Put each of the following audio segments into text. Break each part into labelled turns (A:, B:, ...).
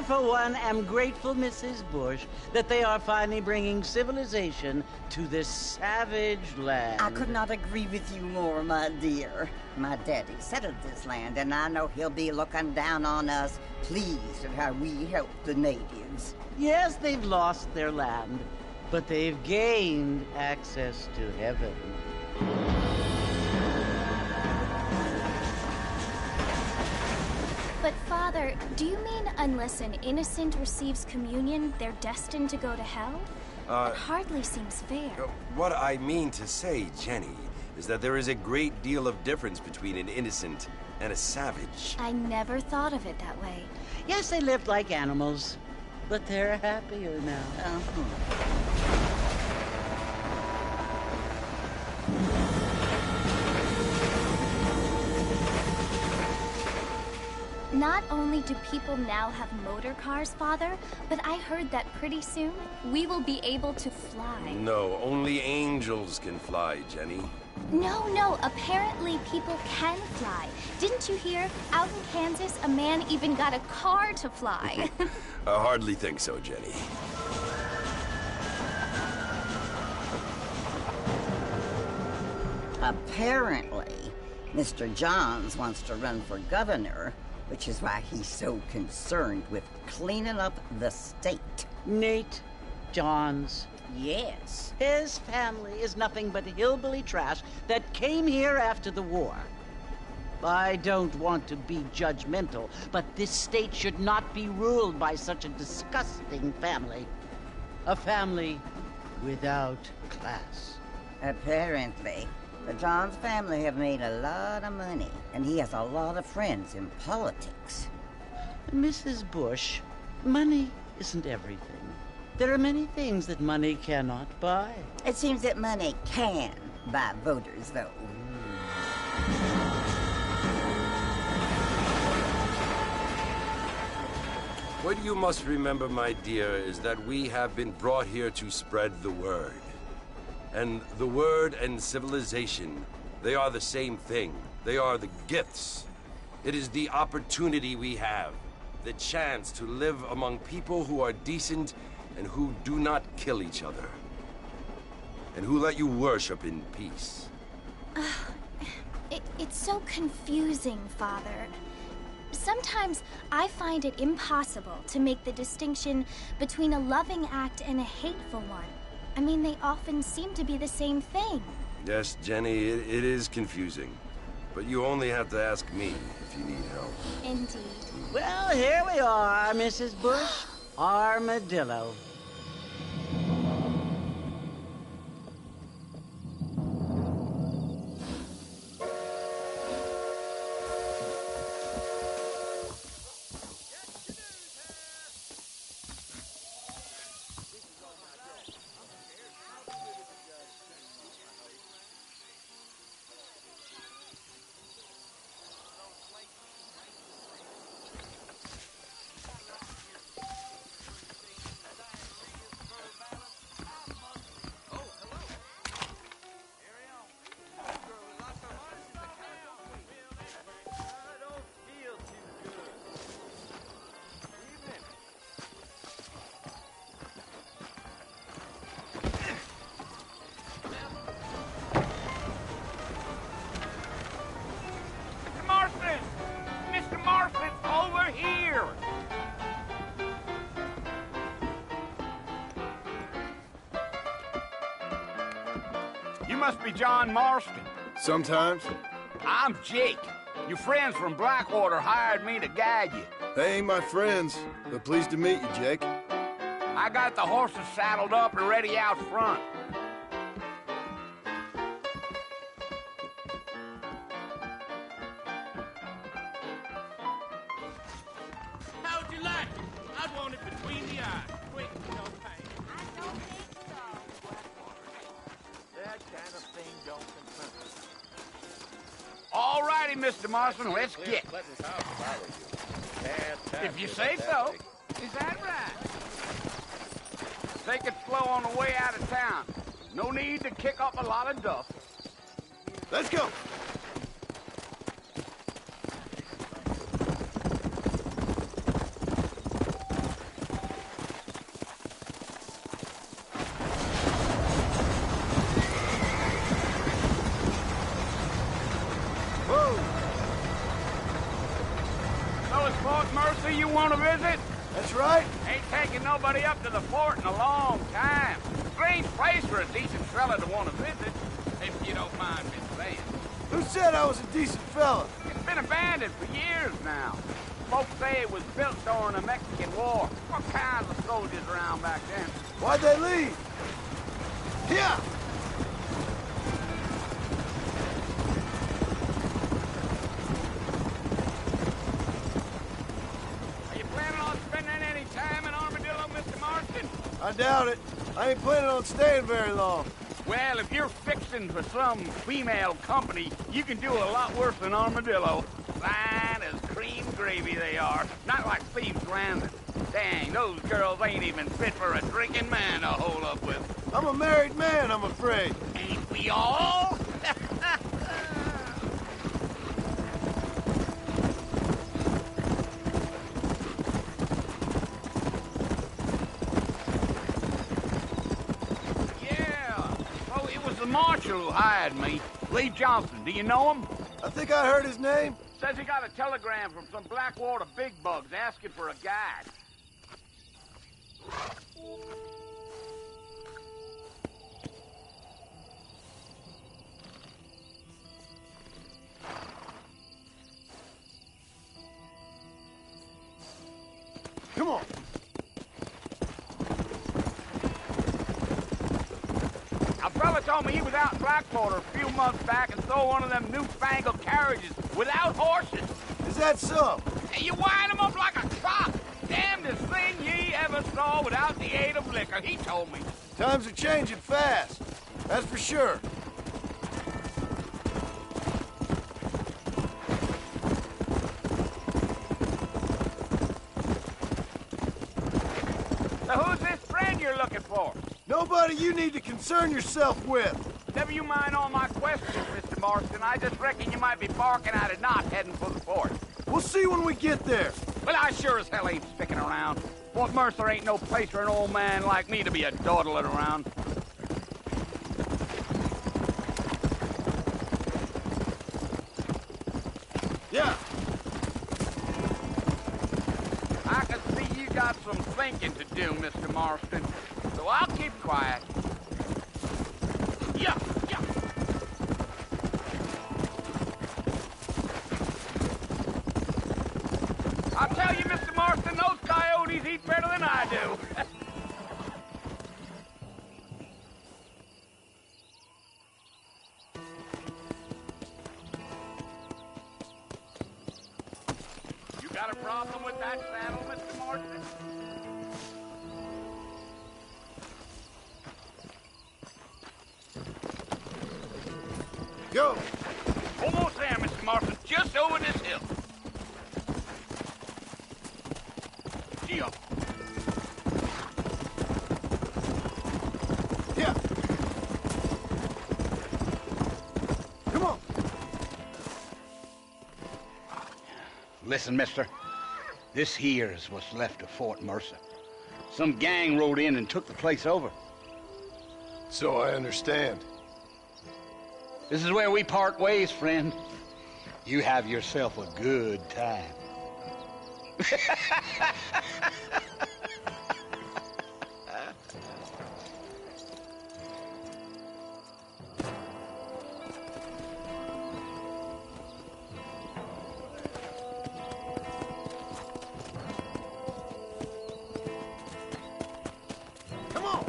A: for one, am grateful, Mrs. Bush, that they are finally bringing civilization to this savage land.
B: I could not agree with you more, my dear. My daddy settled this land, and I know he'll be looking down on us, pleased at how we help the natives.
A: Yes, they've lost their land, but they've gained access to heaven.
C: But, Father, do you mean unless an innocent receives communion, they're destined to go to hell? That hardly seems fair.
D: What I mean to say, Jenny, is that there is a great deal of difference between an innocent and a savage.
C: I never thought of it that way.
A: Yes, they lived like animals, but they're happier now.
C: Not only do people now have motor cars, Father, but I heard that pretty soon we will be able to fly.
D: No, only angels can fly, Jenny.
C: No, apparently people can fly. Didn't you hear? Out in Kansas, a man even got a car to fly.
D: I hardly think so, Jenny.
B: Apparently, Mr. Johns wants to run for governor, which is why he's so concerned with cleaning up the state.
A: Nate Johns.
B: Yes.
A: His family is nothing but hillbilly trash that came here after the war. I don't want to be judgmental, but this state should not be ruled by such a disgusting family. A family without class.
B: Apparently, the Johns family have made a lot of money, and he has a lot of friends in politics.
A: Mrs. Bush, money isn't everything. There are many things that money cannot buy.
B: It seems that money can buy voters, though.
D: What you must remember, my dear, is that we have been brought here to spread the word. And the word and civilization, they are the same thing. They are the gifts. It is the opportunity we have, the chance to live among people who are decent and who do not kill each other, and who let you worship in peace.
C: It's so confusing, Father. Sometimes I find it impossible to make the distinction between a loving act and a hateful one. I mean, they often seem to be the same thing.
D: Yes, Jenny, it is confusing. But you only have to ask me if you need help.
C: Indeed.
A: Well, here we are, Mrs. Bush. Armadillo.
E: You must be John Marston.
F: Sometimes.
E: I'm Jake. Your friends from Blackwater hired me to guide you.
F: They ain't my friends, but pleased to meet you, Jake.
E: I got the horses saddled up and ready out front.
G: How'd you like it? I want it between the eyes. Quick, no pain.
H: I don't think so.
G: That kind of thing don't concern me.
E: All righty, Mr. Marston, let's get. If you say so. Is that right? Take it slow on the way out of town. No need to kick up a lot of dust.
F: Let's go.
E: want to visit?
F: That's right.
E: Ain't taking nobody up to the fort in a long time. Strange place for a decent fella to want to visit, if you don't mind me saying.
F: Who said I was a decent fella?
E: It's been abandoned for years now. Folks say it was built during the Mexican War. What kinds of soldiers around back then?
F: Why'd they leave? Yeah.
E: Are you planning on spending any time in Armadillo, Mr. Marston?
F: I doubt it. I ain't planning on staying very long.
E: Well, if you're fixing for some female company, you can do a lot worse than Armadillo. Fine as cream gravy they are. Not like Thieves' Landing. Dang, those girls ain't even fit for a drinking man to hole up with.
F: I'm a married man, I'm afraid.
E: Ain't we all? The marshal who hired me, Lee Johnson. Do you know him?
F: I think I heard his name.
E: Says he got a telegram from some Blackwater big bugs asking for a guide.
F: Come on.
E: A fella told me he was out in Blackwater a few months back and saw one of them newfangled carriages without horses.
F: Is that so?
E: And you wind them up like a truck. Damnedest thing ye ever saw without the aid of liquor, he told me.
F: Times are changing fast. That's for sure.
E: So who's this friend you're looking for?
F: Nobody you need to concern yourself with.
E: Never you mind all my questions, Mr. Marston. I just reckon you might be barking at a knot heading for the fort.
F: We'll see when we get there.
E: Well, I sure as hell ain't sticking around. Fort Mercer ain't no place for an old man like me to be a dawdling around.
F: Yeah.
E: I can see you got some thinking to do, Mr. Marston. So I'll keep quiet. Yeah, yeah. I'll tell you, Mr. Marston, those coyotes eat better than I do. You got a problem with that saddle, Mr. Marston?
F: Go.
E: Almost there, Mr. Marston. Just over this hill. Gee-oh.
F: Yeah. Come on.
E: Listen, mister. This here's what's left of Fort Mercer. Some gang rode in and took the place over.
F: So I understand.
E: This is where we part ways, friend. You have yourself a good time.
F: Come on.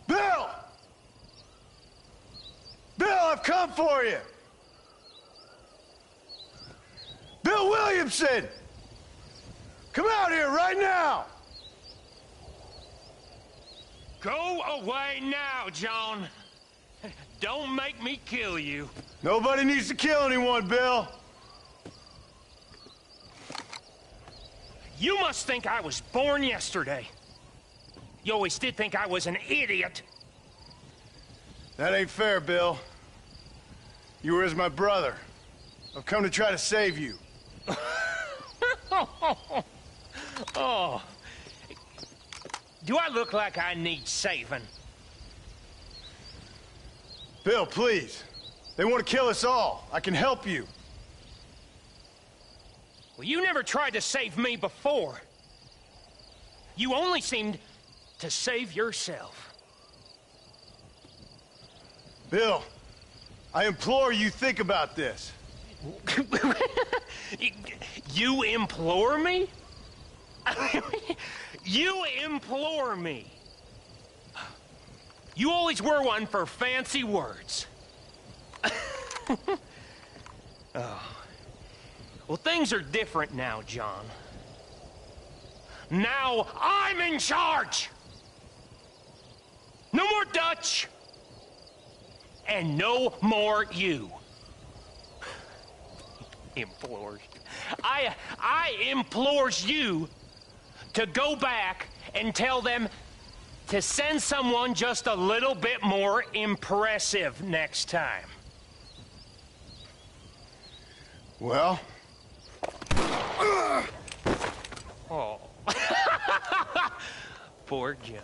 F: Bill! Bill, I've come for you! Bill Williamson! Come out here right now!
I: Go away now, John. Don't make me kill you.
F: Nobody needs to kill anyone, Bill.
I: You must think I was born yesterday. You always did think I was an idiot.
F: That ain't fair, Bill. You were as my brother. I've come to try to save you.
I: Oh. Do I look like I need saving?
F: Bill, please. They want to kill us all. I can help you.
I: Well, you never tried to save me before. You only seemed to save yourself.
F: Bill, I implore you think about this.
I: You implore me? You implore me. You always were one for fancy words. Oh. Well, things are different now, John. Now I'm in charge! No more Dutch! And no more you. Implores. I implores you to go back and tell them to send someone just a little bit more impressive next time.
F: Well?
I: Oh. Poor John.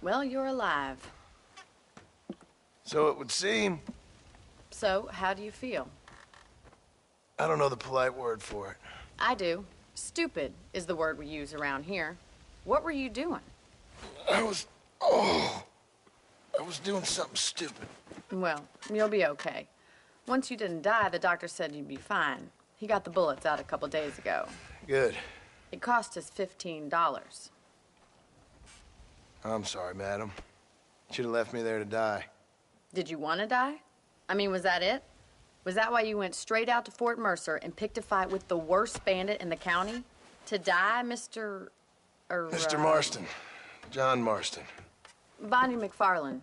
J: Well, you're alive.
F: So it would seem.
J: So, how do you feel?
F: I don't know the polite word for it.
J: I do. Stupid is the word we use around here. What were you doing?
F: I was doing something stupid.
J: Well, you'll be okay. Once you didn't die, the doctor said you'd be fine. He got the bullets out a couple days ago.
F: Good.
J: It cost us $15.
F: I'm sorry, madam. Should have left me there to die.
J: Did you want to die? I mean, was that it? Was that why you went straight out to Fort Mercer and picked a fight with the worst bandit in the county? To die, Mr.
F: Mr. Marston. John Marston.
J: Bonnie McFarland.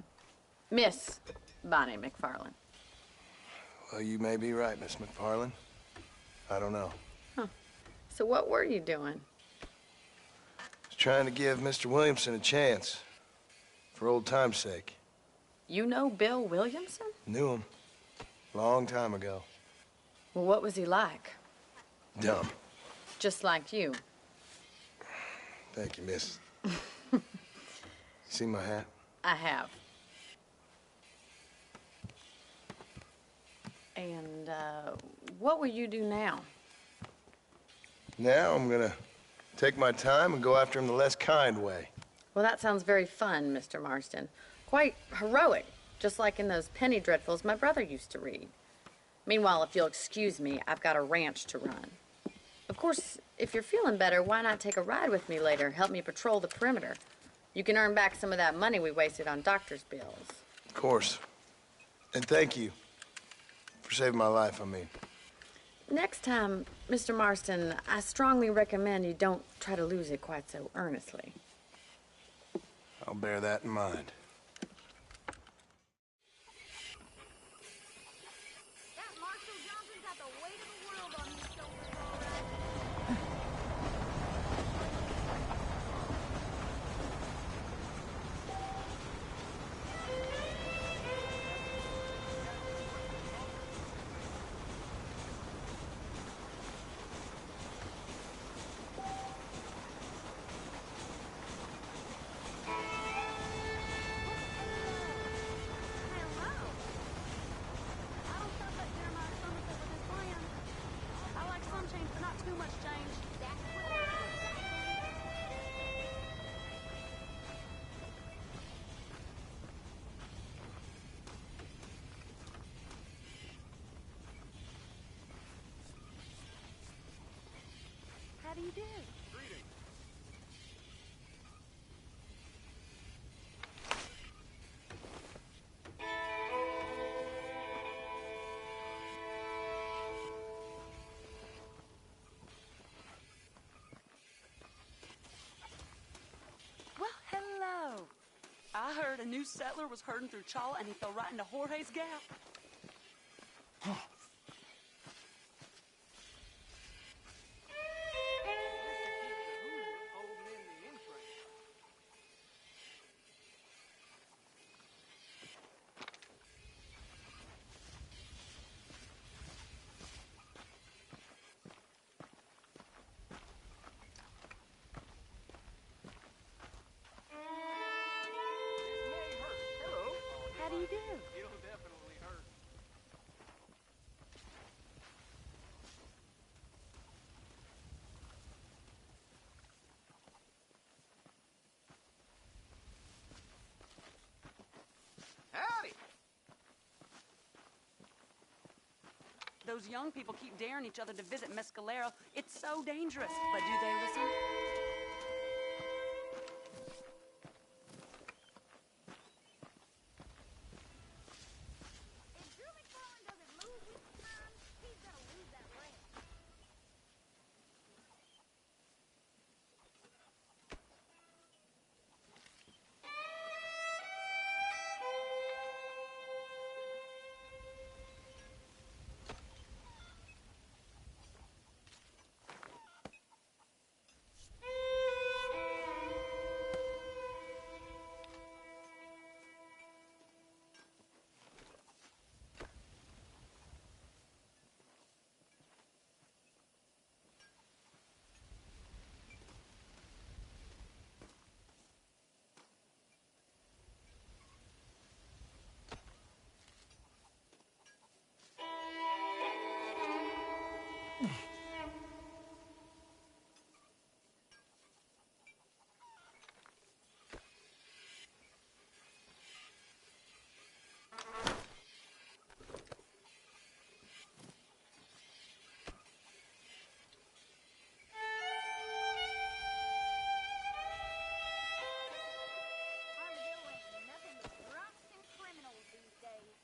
J: Miss Bonnie McFarland.
F: Well, you may be right, Miss McFarland. I don't know.
J: Huh. So what were you doing?
F: I was trying to give Mr. Williamson a chance. For old time's sake.
J: You know Bill Williamson?
F: Knew him. Long time ago.
J: Well, what was he like?
F: Dumb.
J: Just like you.
F: Thank you, miss. See my hat?
J: I have. And, what will you do now?
F: Now I'm gonna take my time and go after him the less kind way.
J: Well, that sounds very fun, Mr. Marston. Quite heroic, just like in those penny dreadfuls my brother used to read. Meanwhile, if you'll excuse me, I've got a ranch to run. Of course, if you're feeling better, why not take a ride with me later? Help me patrol the perimeter. You can earn back some of that money we wasted on doctor's bills.
F: Of course. And thank you for saving my life, I mean.
J: Next time, Mr. Marston, I strongly recommend you don't try to lose it quite so earnestly.
F: I'll bear that in mind.
H: That Marshall Johnson's got the weight of the world on his shoulders, all right.
K: heard a new settler was herding through Chala and he fell right into Jorge's gap. How do you do?
E: It'll definitely hurt. Howdy!
K: Those young people keep daring each other to visit Mescalero. It's so dangerous. But do they listen?
H: If Drew McFarlane doesn't move with the times, he's gonna lose that ranch. Armadillo ain't nothing but drunks and criminals these days.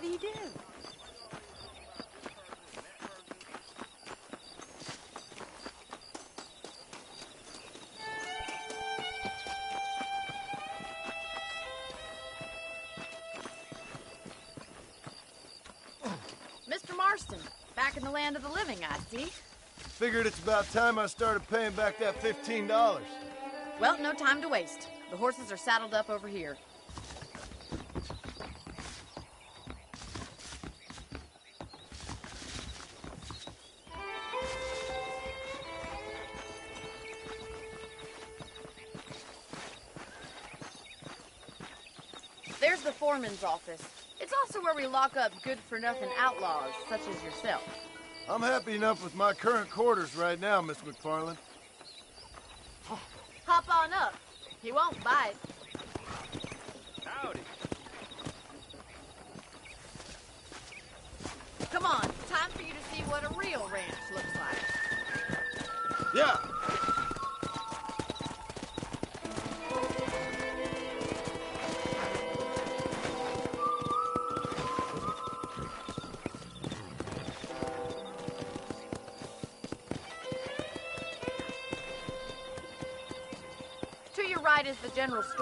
K: do you do?
J: Mr. Marston, back in the land of the living, I see.
F: Figured it's about time I started paying back that $15.
J: Well, no time to waste. The horses are saddled up over here. There's the foreman's office. It's also where we lock up good-for-nothing outlaws, such as yourself.
F: I'm happy enough with my current quarters right now, Miss McFarland.
J: Hop on up. He won't bite.
E: Howdy.
J: Come on, time for you to see what a real ranch looks like.
F: Yeah.
J: To your right is the general store.